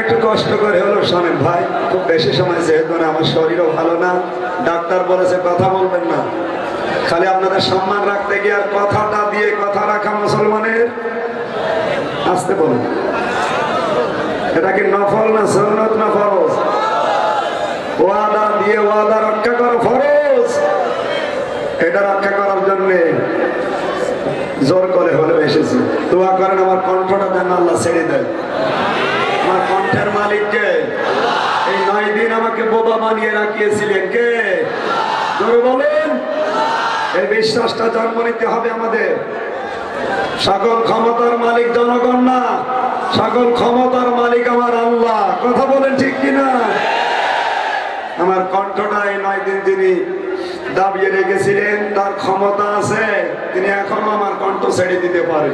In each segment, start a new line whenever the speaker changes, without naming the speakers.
একটু কষ্ট করে হলো শোনেন ভাই, খুব বেশি সময় যেহেতু না, আমার শরীরও ভালো না, ডাক্তার বলেছে কথা বলবেন না, খালি আপনাদের সম্মান রাখতে গিয়ে আর কথাটা দিয়ে কথা রাখা মুসলমানের। আসতে বলুন, এটা কি নফল না সুন্নাত না ফরজ? ওয়াদা দিয়ে ওয়াদা রক্ষা করা ফরজ। এটা রক্ষা করার জন্য জোর করে হলেও এসেছি। দোয়া করেন আমার কণ্ঠটা যেন আল্লাহ ছেড়ে দেয়। আমার কণ্ঠের মালিককে। এই 9 দিন আমাকে বোবা বানিয়ে রাখিয়েছিলেন কে? জোরে বলেন। এই বিশ্বাসটা জন্ম নিতে হবে আমাদের। সকল ক্ষমতার মালিক জনগণ না, সকল ক্ষমতার মালিক আমার আল্লাহ। কথা বলেন ঠিক কিনা? আমার কণ্ঠটা এই 9 দিন যিনি দাবিয়ে রেখেছিলেন, তার ক্ষমতা আছে, তিনি এখনো আমার কণ্ঠ ছেড়ে দিতে পারে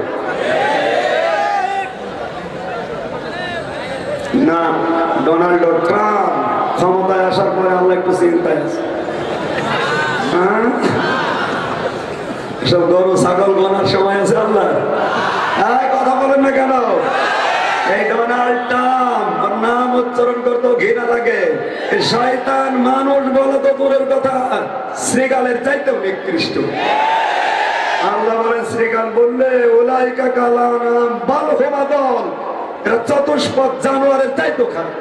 না। ডোনাল্ড ট্রাম্প ক্ষমতায় আসার পরে আল্লাহ একটু চিন্তায় আছে। সব গরু ছাগল গনার সময় আছে আল্লাহ। কথা বলেন না কেন? এই ডোনাল্ড ট্রাম্প, ওর নাম উচ্চারণ করতেও ঘৃণা লাগে। এই শয়তান মানুষ বলে তো দূরের কথা, শ্রীকালের চাইতেও নিকৃষ্ট। আল্লাহ বলেন শ্রীকাল বললে উলাইকা কালানাম বাল হুমা দল, এরা চতুষ্পদ জানোয়ারের চাইতেও খারাপ।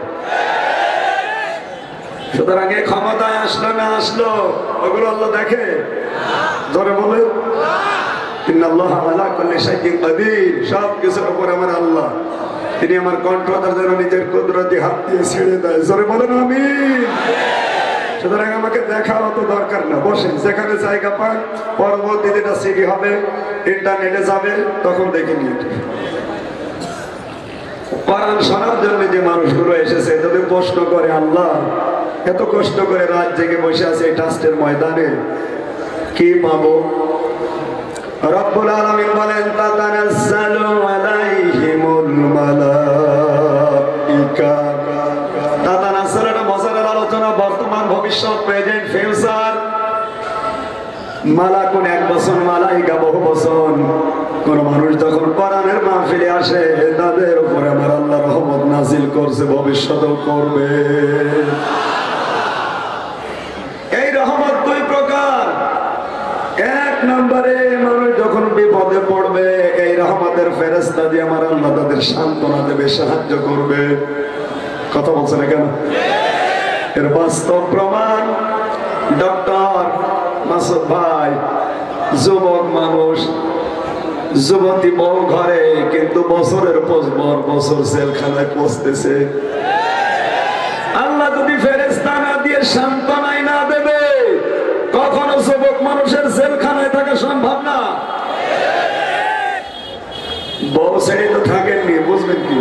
সুতরাং এই ক্ষমতায় আসলো না আসলো ওগুলো আল্লাহ দেখে। জোরে বলে ইন্নাল্লাহা আলা কুল্লি শাইইন কাদির। সব কিছুর উপর আমার আল্লাহ, তিনি আমার কণ্ঠটার যেন নিজের কুদরতি হাত দিয়ে ছেড়ে দেয়। জোরে বলেন আমিন। সুতরাং আমাকে দেখা অত দরকার না, বসেন যেখানে জায়গা পান। পরবর্তী যেটা সিডি হবে, ইন্টারনেটে যাবে, তখন দেখে নিয়ে কোরআন শোনার জন্য যে মানুষগুলো এসেছে, যদি প্রশ্ন করে আল্লাহ এত কষ্ট করে রাত জেগে বসে আছে এই ট্রাস্টের ময়দানে, কি পাবো? রব্বুল আলামিন বলেন তাতানাজ্জালু আলাইহিমুল মালাইকা। তাতানাজ্জালু এটা মজার আলোচনা, বর্তমান ভবিষ্যৎ প্রেজেন্ট ফিউচার। মালাকুন এক বছর, মালাইকা বহু বছর। কোন মানুষ যখন কোরআনের মাহফিলে আসে, তাদের উপরে আমার আল্লাহ রহমত নাজিল করছে, ভবিষ্যতেও করবে। এই রহমত 2 প্রকার। 1 নম্বরে মানুষ যখন বিপদে পড়বে, এই রহমতের ফেরেশতা দিয়ে আমার আল্লাহ তাদের সান্ত্বনা দেবে, সাহায্য করবে। কথা বলছে না কেন? এর বাস্তব প্রমাণ ডক্টর মাসুদ ভাই, যুবক মানুষ, যুবতী বউ ঘরে, কিন্তু বছরের পর বছর জেলখানায় পৌঁছতেছে। আল্লাহ যদি ফেরেশতা না দিয়ে সান্ত্বনাই না দেবে, কখনো যুবক মানুষের জেলখানায় থাকা সম্ভব না। বউ ছেড়ে তো থাকেননি, বুঝবেন কি?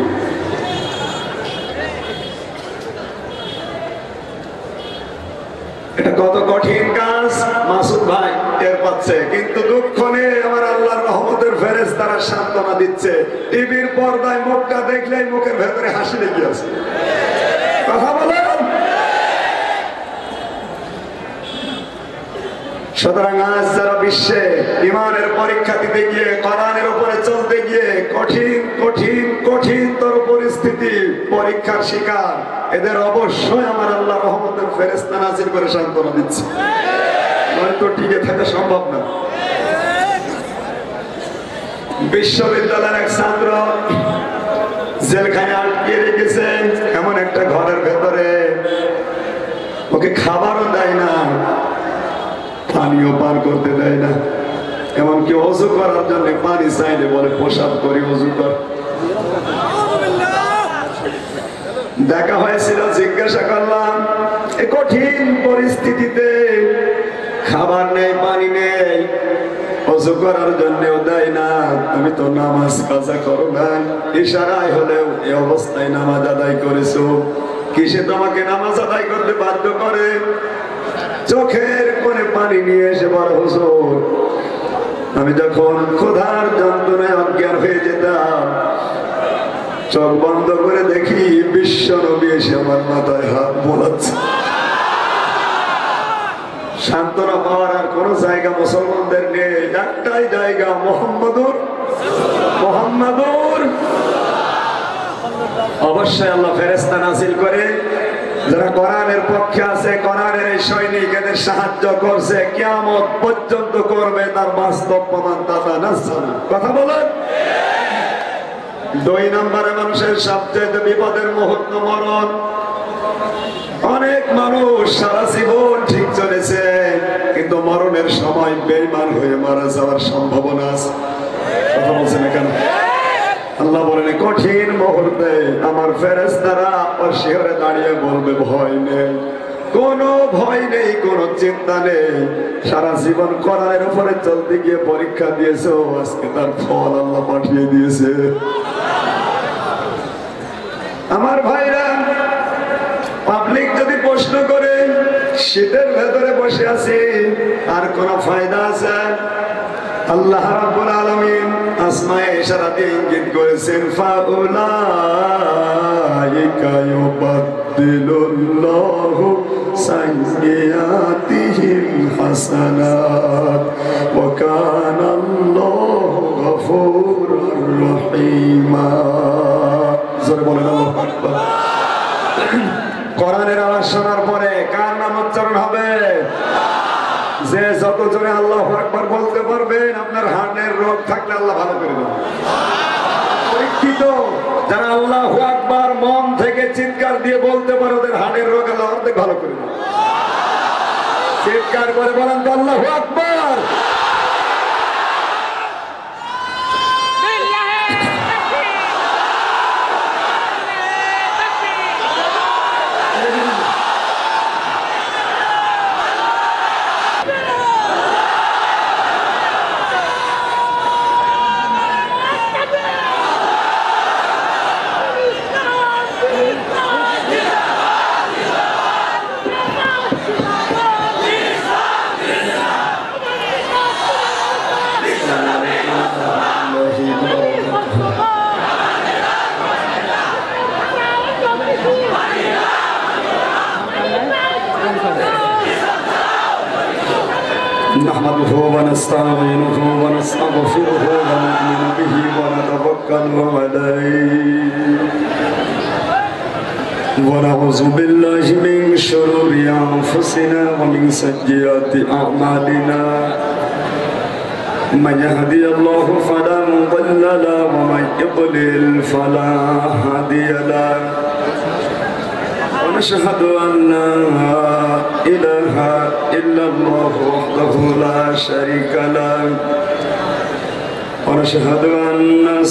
এটা কত কঠিন কাজ মাসুদ ভাই টের পাচ্ছে, কিন্তু দুঃখ নেই, আমার আল্লাহর রহমতের ফেরেশতারা সান্ত্বনা দিচ্ছে। টিভির পর্দায় মুখটা দেখলেই মুখের ভেতরে হাসি লেগে আছে। কথা বলেন। সুতরাং আজ যারা বিশ্বে ইমানের পরীক্ষা দিতে গিয়ে, কোরআনের উপরে চলতে গিয়ে কঠিন কঠিন কঠিনতর পরিস্থিতি, পরীক্ষার শিকার, এদের অবশ্যই আমার আল্লাহ রহমতের ফেরেশতা নাজিল করে সান্ত্বনা দিচ্ছে, নয়তো টিকে থাকা সম্ভব না। বিশ্ববিদ্যালয়ের এক ছাত্র জেলখানে আটকে রেখেছে এমন একটা ঘরের ভেতরে, ওকে খাবারও দেয় না, পানিও পার করতে দেয় না, এমনকি ওযু করার জন্য পানি চাইলে বলে প্রসাব করি ওযু কর। দেখা হয়েছিল, জিজ্ঞাসা করলাম এই কঠিন পরিস্থিতিতে খাবার নেই, পানি নেই, ওযু করার জন্যও দেয় না, তুমি তো নামাজ কাজা করো না, ইশারায় হলেও এই অবস্থায় নামাজ আদায় করেছো, কিসে তোমাকে নামাজ আদায় করতে বাধ্য করে? চোখের কোণে পানি নিয়ে এসে বড় হুজুর, আমি যখন ক্ষুধার যন্ত্রণায় অজ্ঞান হয়ে যেতাম, চোখ বন্ধ করে দেখি বিশ্ব নবী এসে আমার মাথায় হাত বোলাচ্ছে। সান্ত্বনা পাওয়ার আর কোন জায়গা মুসলমানদের নেই, একটাই জায়গা, মোহাম্মদুর। অবশ্যই আল্লাহ ফেরেশতা নাযিল করে যারা কোরআনের পক্ষে আছে, কোরআনের এই সৈনিক এদের সাহায্য করছে, কিয়ামত পর্যন্ত করবে, তার বাস্তব প্রমাণ তাতানাজ্জাল। কথা বলেন। 2 নম্বরে মানুষের সবচেয়ে বিপদের মুহূর্ত মরণ। অনেক মানুষ সারা জীবন ঠিক চলেছে, কিন্তু মরণের সময় বেঈমান হয়ে মারা যাওয়ার সম্ভাবনা আছে। কথা বলছেন কেন? আল্লাহ বলেন কঠিন মুহূর্তে আমার ফেরেশতারা শিহরে দাঁড়িয়ে বলবে ভয় নেই, কোনো ভয় নেই, কোনো চিন্তা নেই। সারা জীবন কোরআনের উপরে চলতে গিয়ে পরীক্ষা দিয়েছো, আজকে তার ফল আল্লাহ পাঠিয়ে দিয়েছে। আমার ভাইরা, পাবলিক যদি প্রশ্ন করে শীতের ভেতরে বসে আছি আর কোন ফায়দা আছে? আল্লাহ রাব্বুল আলামিন আসমায়ে ইশারা দিয়ে ইঙ্গিত করেছেন, ফাউলাইকা ইউবাদদিলুল্লাহু সাইয়্যাতিহিম হাসানাত ওয়া কানাল্লাহু গফুরুর রহিমা। জোরে বলেন আল্লাহু আকবার। কোরআনের আওয়াজ শোনার পরে কার নাম উচ্চারণ হবে? যে যত জোরে আল্লাহু আকবার বলতে পারবেন, আপনার হার্টের রোগ থাকলে আল্লাহ ভালো করে দেবেন। পরীক্ষিত যারা আল্লাহু আকবার মন থেকে চিৎকার দিয়ে বলতে পারে, ওদের হার্টের রোগ আল্লাহ অর্ধেক ভালো করে দেবেন। চিৎকার করে বলেন তো আল্লাহু আকবার। نحمده ونستعينه ونستغفره ونؤمن به ونتوكل عليه ونعوذ بالله من شرور أنفسنا ومن سيئات أعمالنا من يهدي الله فلا مضل له ومن يضلل فلا هادي له ونشهد أن لا إله إلا الله وحده لا شريك له ونشهد أن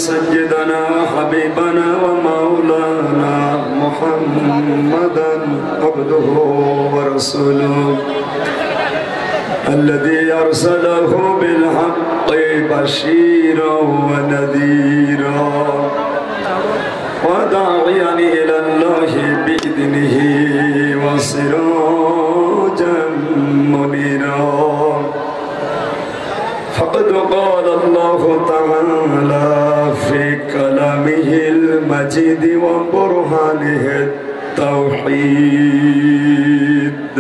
سيدنا وحبيبنا ومولانا محمدا عبده ورسوله الذي أرسله بالحق بشيرا ونذيرا وداعيا إلى الله بإذنه وسراجا منيرا فقد قال الله تعالى في كلامه المجيد وبرهانه التوحيد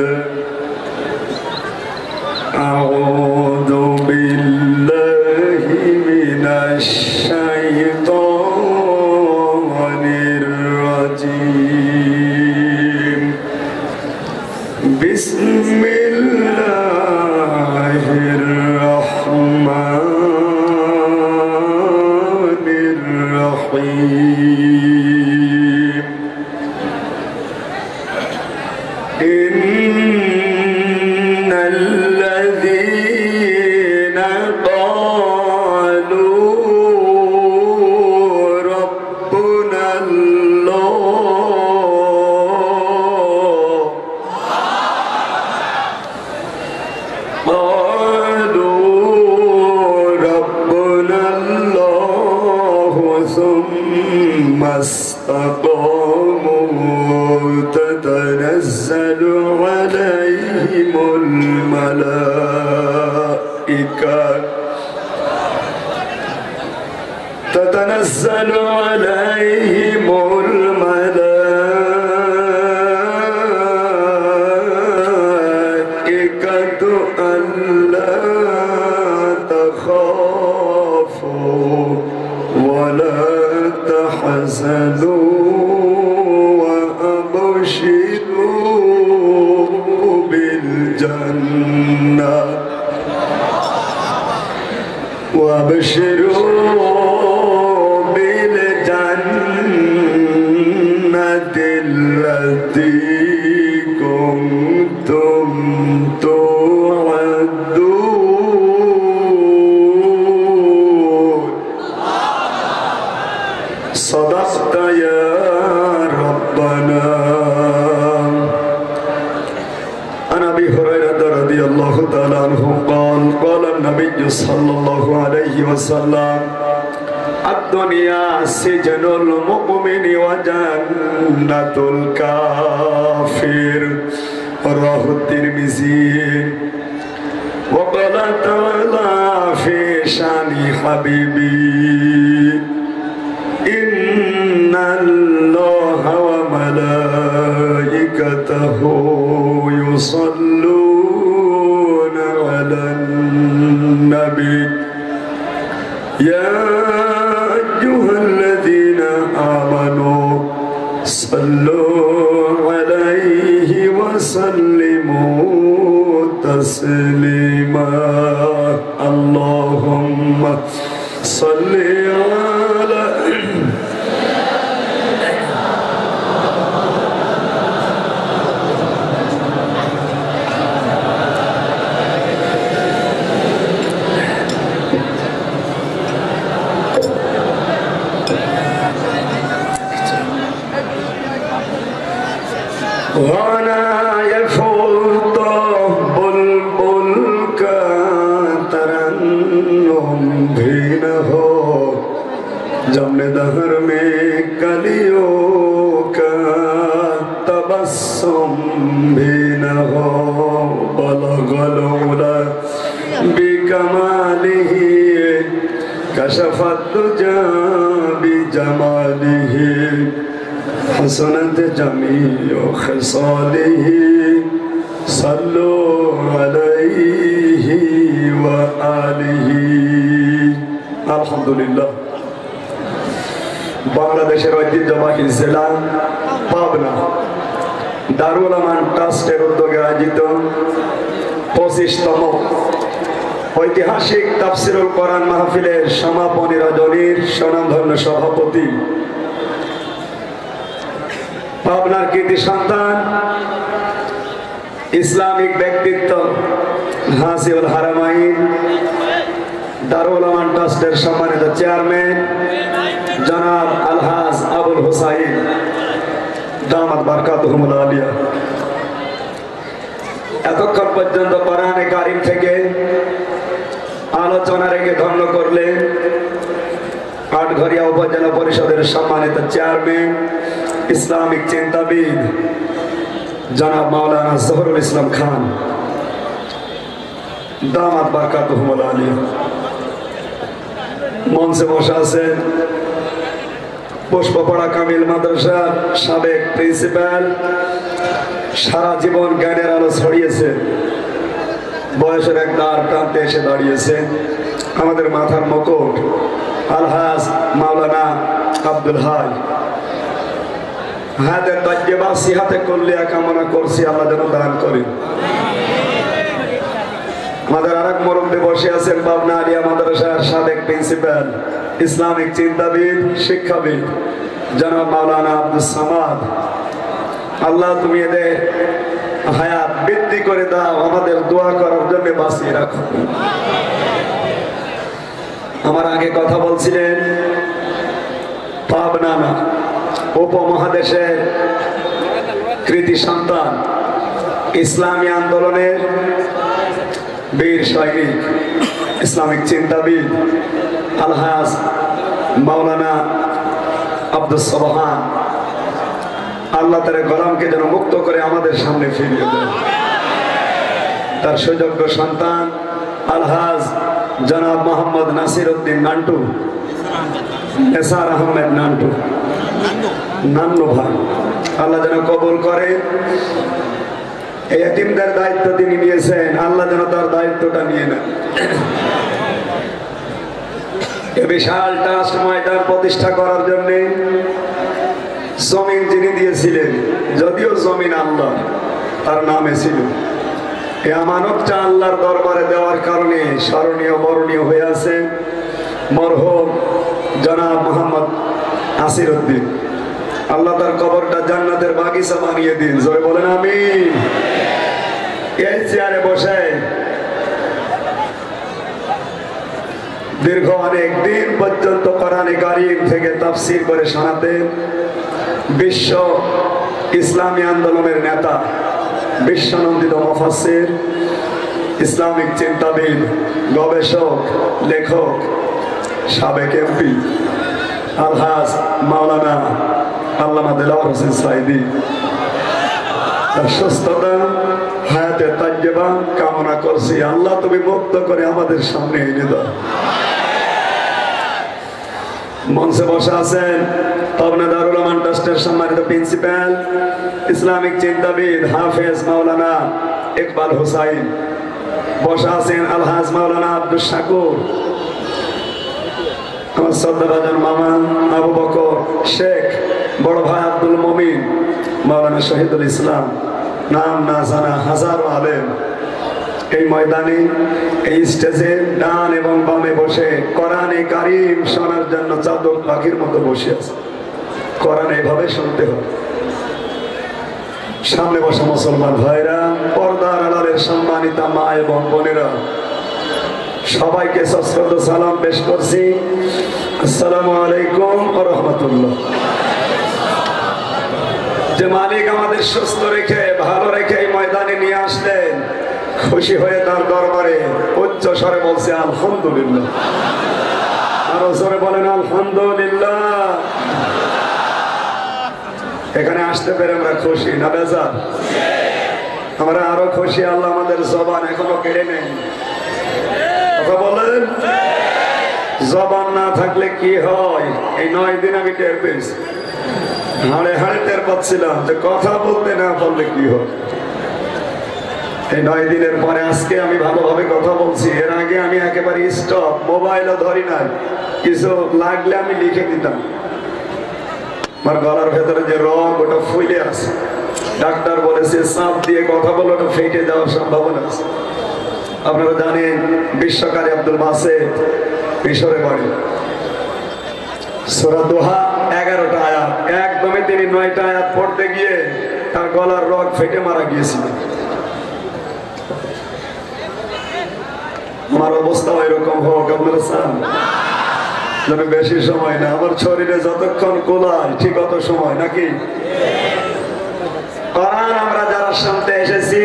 أعوذ بالله من الشيطان الرجيم بسم الله الرحمن الرحيم إن الذين قالوا ربنا الله ثم استقاموا تتنزل عليهم الملائكة ألا تخافوا ولا تحزنوا وسلم الدنيا سجن المؤمن وجنة الكافر رواه الترمذي وقال تعالى في شان حبيبي إن الله وملائكته يصلون على النبي يا أيها الذين آمنوا صلوا عليه وسلموا تسليما اللهم صل على وانا يفوت بلبل کا ترنم بھی نہ ہو جمن دہر میں کلیوں کا تبسم بھی نہ ہو بلغ العلا بکمالہ کشف الدجى بجمالہ حسنت جميع خصاله صلوا عليه وآله আলহামদুলিল্লাহ বাংলাদেশের ঐতিহ্যবাহী জেলা পাবনা দারুল আমান ট্রাস্টের উদ্যোগে আয়োজিত 25তম ঐতিহাসিক তাফসিরুল কোরআন মাহফিলের সমাপনী রজনীর স্বনামধন্য সভাপতি পাবনার কৃতি সন্তান ইসলামিক ব্যক্তিত্ব হাসিউল হারামাইন দারুল আমান ট্রাস্টের সম্মানিত চেয়ারম্যান জনাব আলহাজ আবুল হুসাইন দামাত বারকাতুহুমুল আলিয়া এতক্ষণ পর্যন্ত কোরআনে কারিম থেকে আলোচনা রেখে ধন্য করলেন আটঘরিয়া উপজেলা পরিষদের সম্মানিত চেয়ারম্যান ইসলামিক চিন্তাবিদ জনাব মাওলানা জহুরুল ইসলাম খান দামাত বারকাতুহুমুল আলিয়া মঞ্চে বসে আছেন পুষ্পপাড়া কামিল মাদ্রাসার সাবেক প্রিন্সিপাল সারা জীবন জ্ঞানের আলো ছড়িয়েছে বয়সের এক দ্বার প্রান্তে এসে দাঁড়িয়েছে আমাদের মাথার মুকুট আলহাজ মাওলানা আব্দুল হাই হাতে তাজ্জেবা সিহাতে কল্লিয়া কামনা করছি আল্লাহ যেন দান করেন আমাদের আরেক মুরব্বি বসে আছেন পাবনা আলিয়া মাদ্রাসার সাবেক প্রিন্সিপাল ইসলামিক চিন্তাবিদ শিক্ষাবিদ জনাব মাওলানা আব্দুস সামাদ আল্লাহ তুমি এদের হায়াত বৃদ্ধি করে দাও আমাদের দোয়া করার জন্য বাঁচিয়ে রাখো আমার আগে কথা বলছিলেন পাবনা না উপমহাদেশের কৃতি সন্তান ইসলামী আন্দোলনের বীর সৈনিক ইসলামিক চিন্তাবিদ আলহাজ মাওলানা আব্দুস সোবহান আল্লাহ তার গোলামকে যেন মুক্ত করে আমাদের সামনে ফিরিয়ে দেন তার সুযোগ্য সন্তান আলহাজ জনাব মোহাম্মদ নাসির উদ্দিন নান্টু এসার আহমেদ নান্টু নান্নু ভাই আল্লাহ যেন কবুল করে এই এতিমদের দায়িত্ব তিনি নিয়েছেন আল্লাহ যেন তার দায়িত্বটা নিয়ে নেন এই বিশাল ট্রাস্ট ময়দান প্রতিষ্ঠা করার জন্য জমিন যিনি দিয়েছিলেন যদিও জমিন আল্লাহ তার নামে ছিল এই আমানতটা আল্লাহর দরবারে দেওয়ার কারণে স্মরণীয় বরণীয় হয়ে আছে মরহুম জনাব মোহাম্মদ নাসির উদ্দিন আল্লাহ তার কবরটা জান্নাতের বাগিচা বানিয়ে দিন জোরে বলেন আমিন এই চেয়ারে বসে দীর্ঘ অনেক দিন পর্যন্ত কোরআনে কারীম থেকে তাফসীর করে শোনাতেন বিশ্ব ইসলামী আন্দোলনের নেতা বিশ্বনন্দিত মুফাসসির ইসলামিক চিন্তাবিদ গবেষক লেখক সাবেক এমপি আলহাজ মাওলানা আল্লামা দেলাওয়ার হোসেন সাইদি, তার সুস্থতা হায়াতে তাজ্জেবা কামনা করছি। আল্লাহ তুমি মুক্ত করে আমাদের সামনে এনে দাও। মঞ্চে বসে আছেন পাবনা দারুল আমান ট্রাস্টের সম্মানিত প্রিন্সিপাল ইসলামিক চিন্তাবিদ হাফেজ মাওলানা ইকবাল হুসাইন, বসে আছেন আলহাজ মাওলানা আব্দুল শাকুর, আমার শ্রদ্ধাভাজন মামা আবু বকর শেখ, বড় ভাই আব্দুল মমিন, মাওলানা শহীদুল ইসলাম, নাম না জানা হাজারো আলেম এই ময়দানে এই স্টেজে ডান এবং বামে বসে কোরআনে কারীম শোনার জন্য চাদর পাখির মতো বসে আছে। কোরআন এইভাবে শুনতে হবে। সামনে বসা মুসলমান ভাইরা, পর্দার আড়ালের সম্মানিতা মা এবং বোনেরা, সবাইকে সশ্রদ্ধ সালাম পেশ করছি। আসসালামু আলাইকুম ওয়া রাহমাতুল্লাহ। যে মালিক আমাদের সুস্থ রেখে ভালো রেখে এই ময়দানে নিয়ে আসলেন, খুশি হয়ে তার দরবারে উচ্চ স্বরে বলছে আলহামদুলিল্লাহ। আরো জোরে বলেন আলহামদুলিল্লাহ। এখানে আসতে পেরে আমরা খুশি না বেজার? আমরা আরো খুশি, আল্লাহ আমাদের জবান এখনো কেড়ে নেন। কথা বলেন, জবান না থাকলে কি হয়? এই 9 দিন আমি টের পেয়েছি, হাড়ে হাড়ে টের পাচ্ছিলাম যে কথা বলতে না পারলে কি হয়। এই 9 দিনের পরে আজকে আমি ভালোভাবে কথা বলছি। এর আগে আমি একেবারে স্টপ, মোবাইলও ধরি নাই, কিছু লাগলে আমি লিখে দিতাম। আমার গলার ভেতরে যে রগ ওটা ফুলে আছে, ডাক্তার বলেছে চাপ দিয়ে কথা বলে ওটা ফেটে যাওয়ার সম্ভাবনা আছে। আপনারা জানেন বিশ্বকারী আব্দুল বাসেত মিশরে বাড়ি, সূরা দোহা 11টা আয়াত, একদমই তিনি 9টা আয়াত পড়তে গিয়ে তার গলার রগ ফেটে মারা গিয়েছিলেন। আমার অবস্থা এরকম হোক আপনারা চান? যেন বেশি সময় না, আমার শরীরে যতক্ষণ কোলায় ঠিক অত সময় নাকি। কোরআন আমরা যারা শুনতে এসেছি,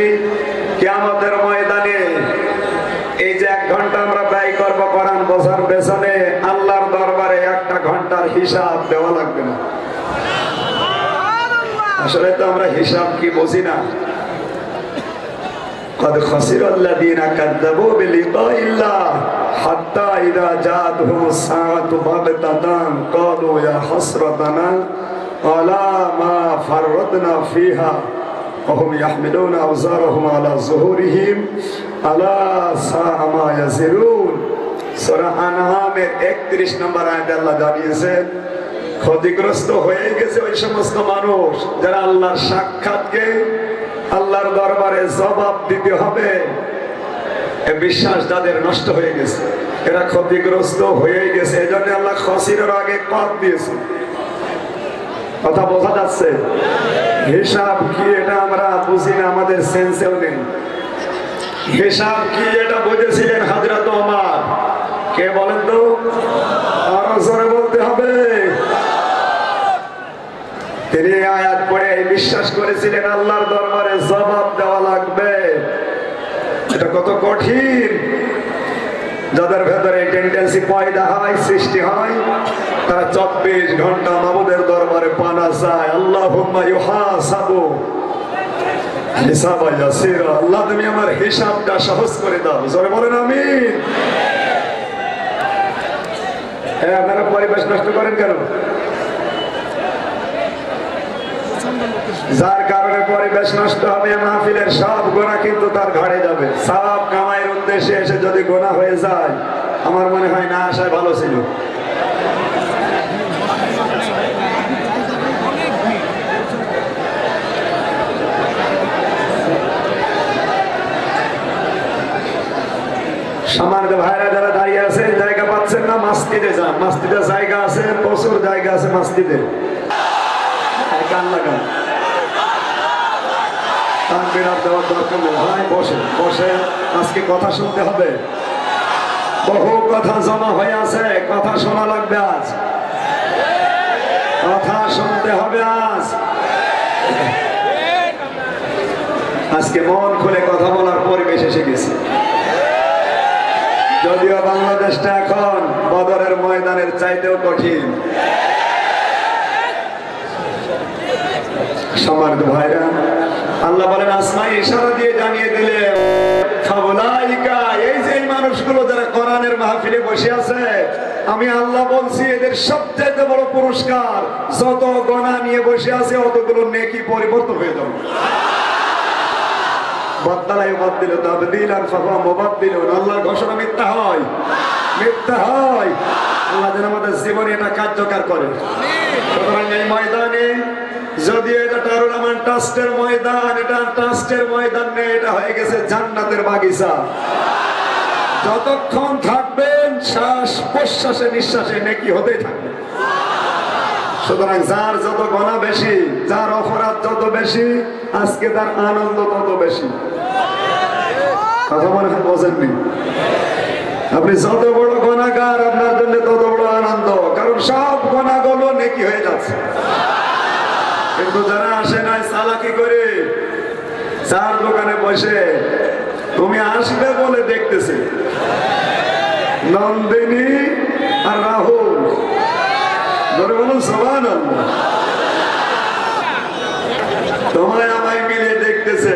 কিয়ামতের ময়দানে এই যে 1 ঘন্টা আমরা ব্যয় করব কোরআন বোঝার পেছনে, আল্লাহর দরবারে 1টা ঘন্টার হিসাব দেওয়া লাগবে না। আসলে তো আমরা হিসাব কি বুঝি না। قد خسر الذين كذبوا بلقاء الله حتى إذا جاءتهم الساعة بغتة قالوا يا حسرتنا على ما فرطنا فيها وهم يحملون أوزارهم على ظهورهم ألا ساء ما يزرون। সূরা আনআমের 31 নম্বর আয়াতে আল্লাহ জানিয়েছেন, ক্ষতিগ্রস্ত হয়ে গেছে ওই সমস্ত মানুষ যারা আল্লাহর সাক্ষাৎকে, আল্লাহর দরবারে জবাব দিতে হবে, বিশ্বাস যাদের নষ্ট হয়ে গেছে, এরা ক্ষতিগ্রস্ত হয়ে গেছে। এজন্য আল্লাহ খসিরের আগে কদ দিয়েছে। কথা বোঝা যাচ্ছে? হিসাব কি এটা আমরা বুঝি না, আমাদের সেন্সেও নেই। হিসাব কি এটা বুঝেছিলেন হযরত ওমর? কে বলেন তো? আরো জোরে বলতে হবে। তিনি আয়াত পড়ে বিশ্বাস করেছিলেন আল্লাহর দরবারে জবাব দেওয়া লাগবে। এটা কত কঠিন। যাদের ভেতরে টেন্ডেন্সি পয়দা হয়, সৃষ্টি হয়, তারা 24 ঘন্টা মাবুদের দরবারে পানা চায়। আল্লাহুম্মা ইউহাসাবু হিসাবা ইয়াসিরা। আল্লাহ তুমি আমার হিসাবটা সহজ করে দাও। জোরে বলেন আমিন। আপনারা পরিবেশ নষ্ট করেন কেন? যার কারণে পরিবেশ নষ্ট হবে, মাহফিলের সব গোনা কিন্তু তার ঘাড়ে যাবে। সব কামাইয়ের উদ্দেশ্যে এসে যদি গোনা হয়ে যায়, আমার মনে হয় না আসায় ভালো ছিল। সম্মানিত ভাইরা যারা দাঁড়িয়ে আছেন, জায়গা পাচ্ছেন না, মসজিদে যান। মসজিদে জায়গা আছে, প্রচুর জায়গা আছে মসজিদে। গান লাগান, দেওয়ার দরকার নেই ভাই। বসে বসে আজকে কথা শুনতে হবে। বহু কথা জমা হয়ে আছে, কথা শোনা লাগবে আজ, কথা শুনতে হবে আজ। আজকে মন খুলে কথা বলার পরিবেশ এসে গেছে। যদিও বাংলাদেশটা এখন বদরের ময়দানের চাইতেও কঠিন। সম্মানিত ভাইরা, আল্লাহ বলেন আসমাই ইশারা দিয়ে জানিয়ে দিলে খাওলাইকা, এই যে মানুষগুলো যারা কোরআনের মাহফিলে বসে আছে, আমি আল্লাহ বলছি এদের সবচেয়ে বড় পুরস্কার, যত গোনা নিয়ে বসে আছে অতগুলো নেকি পরিবর্তন হয়ে যাবে। বদলাই বদল তাবদীল আর ফাহুয়া মুবাদদিলুন, আল্লাহর ঘোষণা মিথ্যা হয়, মিথ্যা হয়। আল্লাহ যেন আমাদের জীবনে এটা কার্যকর করে। সুতরাং এই ময়দানে, যদি এটা টারুলামান ট্রাস্টের ময়দান, এটা ট্রাস্টের ময়দান নেই, এটা হয়ে গেছে জান্নাতের বাগিচা। যতক্ষণ থাকবেন শ্বাস প্রশ্বাসে নিঃশ্বাসে নেকি হতেই থাকবে। সুতরাং যার যত গোনা বেশি, যার অপরাধ যত বেশি, আজকে তার আনন্দ তত বেশি। কথা মনে হয় বোঝেননি? আপনি যত বড় গোনাগার, আপনার জন্য তত বড় আনন্দ, কারণ সব গোনাগুলো নেকি হয়ে যাচ্ছে। কিন্তু যারা আসে নাই চালাকি করে, চার দোকানে বসে তুমি আসবে বলে দেখতেছে, নন্দিনী আর রাহুল, ধরে বলুন সুবহানাল্লাহ, তোমায় আমায় মিলে দেখতেছে।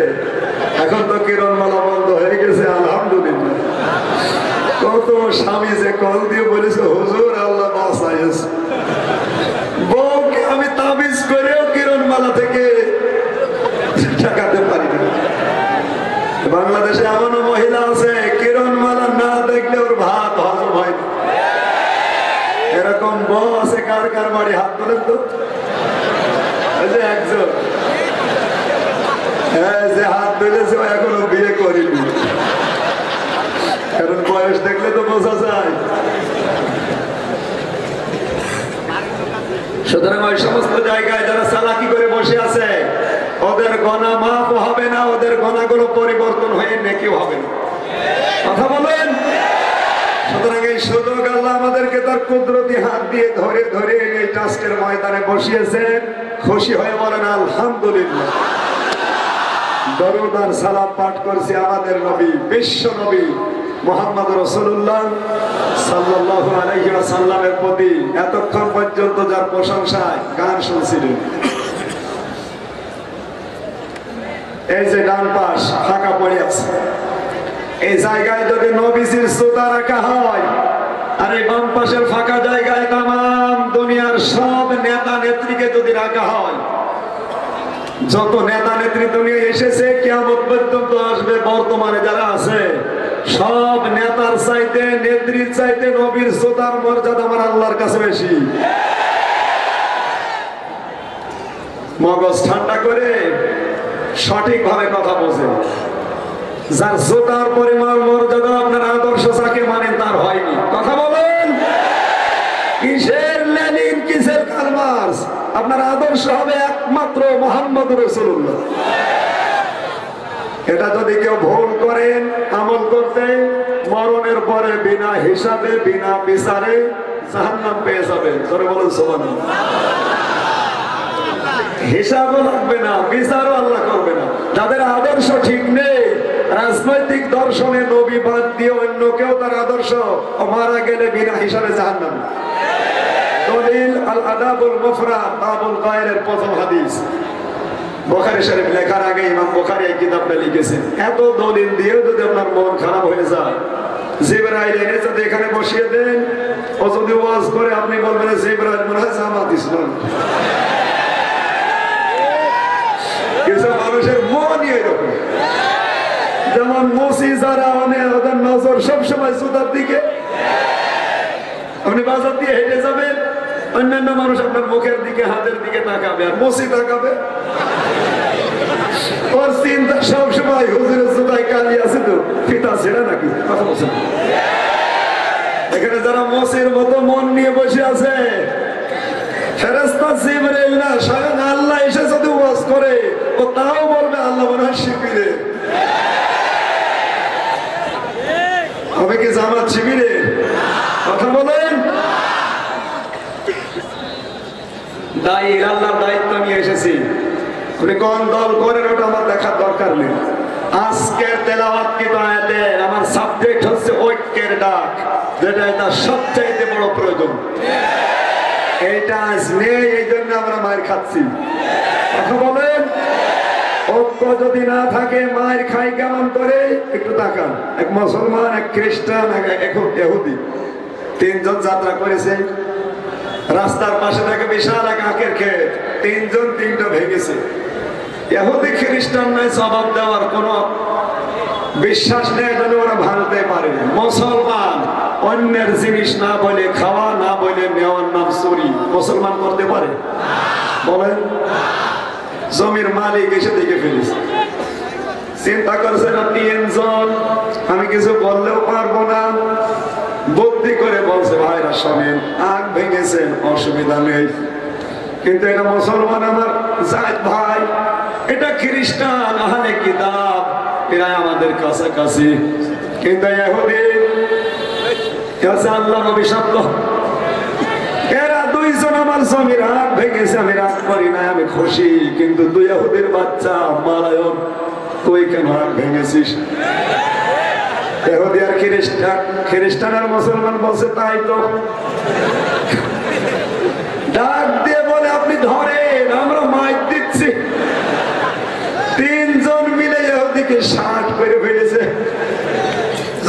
এখন তো কিরণমালা বন্ধ হয়ে গেছে, আলহামদুলিল্লাহ। কত স্বামী যে কল দিয়ে বলেছে, হুজুর আল্লাহ বাঁচাইছে, বউকে আমি তাবিজ করেও কিরণমালা থেকে ঠেকাতে পারি না। বাংলাদেশে এমনও মহিলা আছে, কিরণমালা না দেখলে ওর ভাত হজম হয় না। এরকম বউ আছে কার কার বাড়ি? হাত তোলেন তো। একজন যে হাত তুলেছে ও এখনো বিয়ে করিনি, কারণ বয়স দেখলে তো বোঝা যায়। সুতরাং ওই সমস্ত জায়গায় যারা চালাকি করে বসে আছে, ওদের গোনা মাফ হবে না, ওদের গোনাগুলো পরিবর্তন হয়ে নেকিও হবে না। কথা বলেন। সুতরাং এই সুযোগ আল্লাহ আমাদেরকে তার কুদরতি হাত দিয়ে ধরে ধরে এই ট্রাস্টের ময়দানে বসিয়েছেন। খুশি হয়ে বলেন আলহামদুলিল্লাহ। দরুদ আর সালাম পাঠ করছি আমাদের নবী, বিশ্ব নবী মুহাম্মদ রাসূলুল্লাহ সাল্লাল্লাহু আলাইহি ওয়াসাল্লামের প্রতি। এতক্ষণ পর্যন্ত যার প্রশংসায় গান শুনছিলেন, এই যে ডান পাশ ফাঁকা পড়ে আছে, এই জায়গায় যদি নবীজির জুতা রাখা হয়, আর এই বাম পাশের ফাঁকা জায়গায় তামাম দুনিয়ার সব নেতা নেত্রীকে যদি রাখা হয়, যত নেতা নেত্রী দুনিয়া এসেছে, কিয়ামত পর্যন্ত আসবে, বর্তমানে যারা আছে, সব নেতার চাইতে নেত্রীর চাইতে নবীর জুতার মর্যাদা আমার আল্লাহর কাছে বেশি। মগজ ঠান্ডা করে সঠিক ভাবে কথা বোঝেন। যার জুতার পরিমাণ মর্যাদা আপনার আদর্শ যাকে মানেন তার হয়নি। কথা বলেন। কিসের লেনিন, কিসের কার্ল মার্কস? আপনার আদর্শ হবে একমাত্র মুহাম্মদ রাসূলুল্লাহ। এটা যদি কেউ ভুল করেন আমল করতে, মরণের পরে বিনা হিসাবে বিনা বিচারে জাহান্নাম পেয়ে যাবেন। ধরে বলুন সুবহানাল্লাহ। হিসাবও লাগবে না, বিচারও আল্লাহ করবে না। যাদের আদর্শ ঠিক নেই, রাজনৈতিক দর্শনে নবী বাদ দিয়ে অন্য কেউ তার আদর্শ, মারা গেলে বিনা হিসাবে জাহান্নাম। দলিল আল আদাবুল মুফরাদ বাবুল গায়রের প্রথম হাদিস, বুখারী শরীফ লেখার আগে ইমাম বুখারী এই কিতাবটা লিখেছেন। এত দলিল দিয়েও যদি আপনার মন খারাপ হয়ে যায়, জিবরাইল এনে যদি এখানে বসিয়ে দেন, ও যদি ওয়াজ করে, আপনি বলবেন জিবরাইল মনে হয় জামাত ইসলাম। কিছু মানুষের মনই এরকম, যেমন মুসি যারা ওদের নজর সবসময় জুতার দিকে। আপনি বাজার দিয়ে হেঁটে যাবেন, অন্যান্য মানুষ আপনার মুখের দিকে হাতের দিকে তাকাবে, আর মুসি তাকাবে। ওর চিন্তা সবসময় হুজুরের জুতায় কালি আছে তো, ফিতা ছেড়া নাকি? কথা বলছেন। এখানে যারা মুসির মতো মন নিয়ে বসে আছে, ফেরেশতা জিবরাইল না, স্বয়ং আল্লাহ এসে যদি ওয়াজ করে, ও তাও বলবে আল্লাহ মনে হয় শিবিরে। হবে কি জামাত শিবিরে? কথা বলেন। আল্লাহর দায়িত্ব নিয়ে এসেছি, আপনি কোন দল করেন ওটা আমার দেখার দরকার নেই। আজকের তেলাওয়াতকৃত আয়াতে আমার সাবজেক্ট হচ্ছে ঐক্যের ডাক, যেটা এটা সবচাইতে বড় প্রয়োজন। এইটা আজ নেই, এই জন্য আমরা মার খাচ্ছি। কথা বলেন, ঐক্য যদি না থাকে মায়ের খাই কেমন করে? একটু তাকান, এক মুসলমান, এক খ্রিস্টান, এক ইহুদি, তিনজন যাত্রা করেছে। রাস্তার পাশে থাকে বিশাল এক আখের ক্ষেত, তিনজন তিনটা ভেঙেছে। ইহুদি খ্রিস্টান নয়, জবাব দেওয়ার কোনো বিশ্বাস নেই, জন্য ওরা ভাঙতে পারে। মুসলমান অন্যের জিনিস না বলে খাওয়া, না বলে নেওয়ার নাম চুরি। মুসলমান করতে পারে? বলেন। জমির মালিক এসে দেখে ফেলেছে, চিন্তা করছে না তিনজন, আমি কিছু বললেও পারবো না, বুদ্ধি করে বলছে ভাইরা শোনেন, আগ ভেঙেছেন, অসুবিধা নেই, কিন্তু এটা মুসলমান আমার জাত ভাই, এটা খ্রিস্টান আহলে কিতাব, এরা আমাদের কাছাকাছি, কিন্তু ইহুদি আল্লাহ নবী শব্দ, এরা দুইজন আমার জমির আগ ভেঙেছে, আমি রাগ করি না, আমি খুশি, কিন্তু দুই ইহুদির বাচ্চা মারায়ন, তুই কেন আগ ভেঙেছিস? ইহুদি আর খ্রিস্টান আর মুসলমান বলছে তাই তো। ডাক দিয়ে বলে আপনি ধরেন, আমরা মাইক দিচ্ছি। তিনজন মিলে ইহুদিকে 60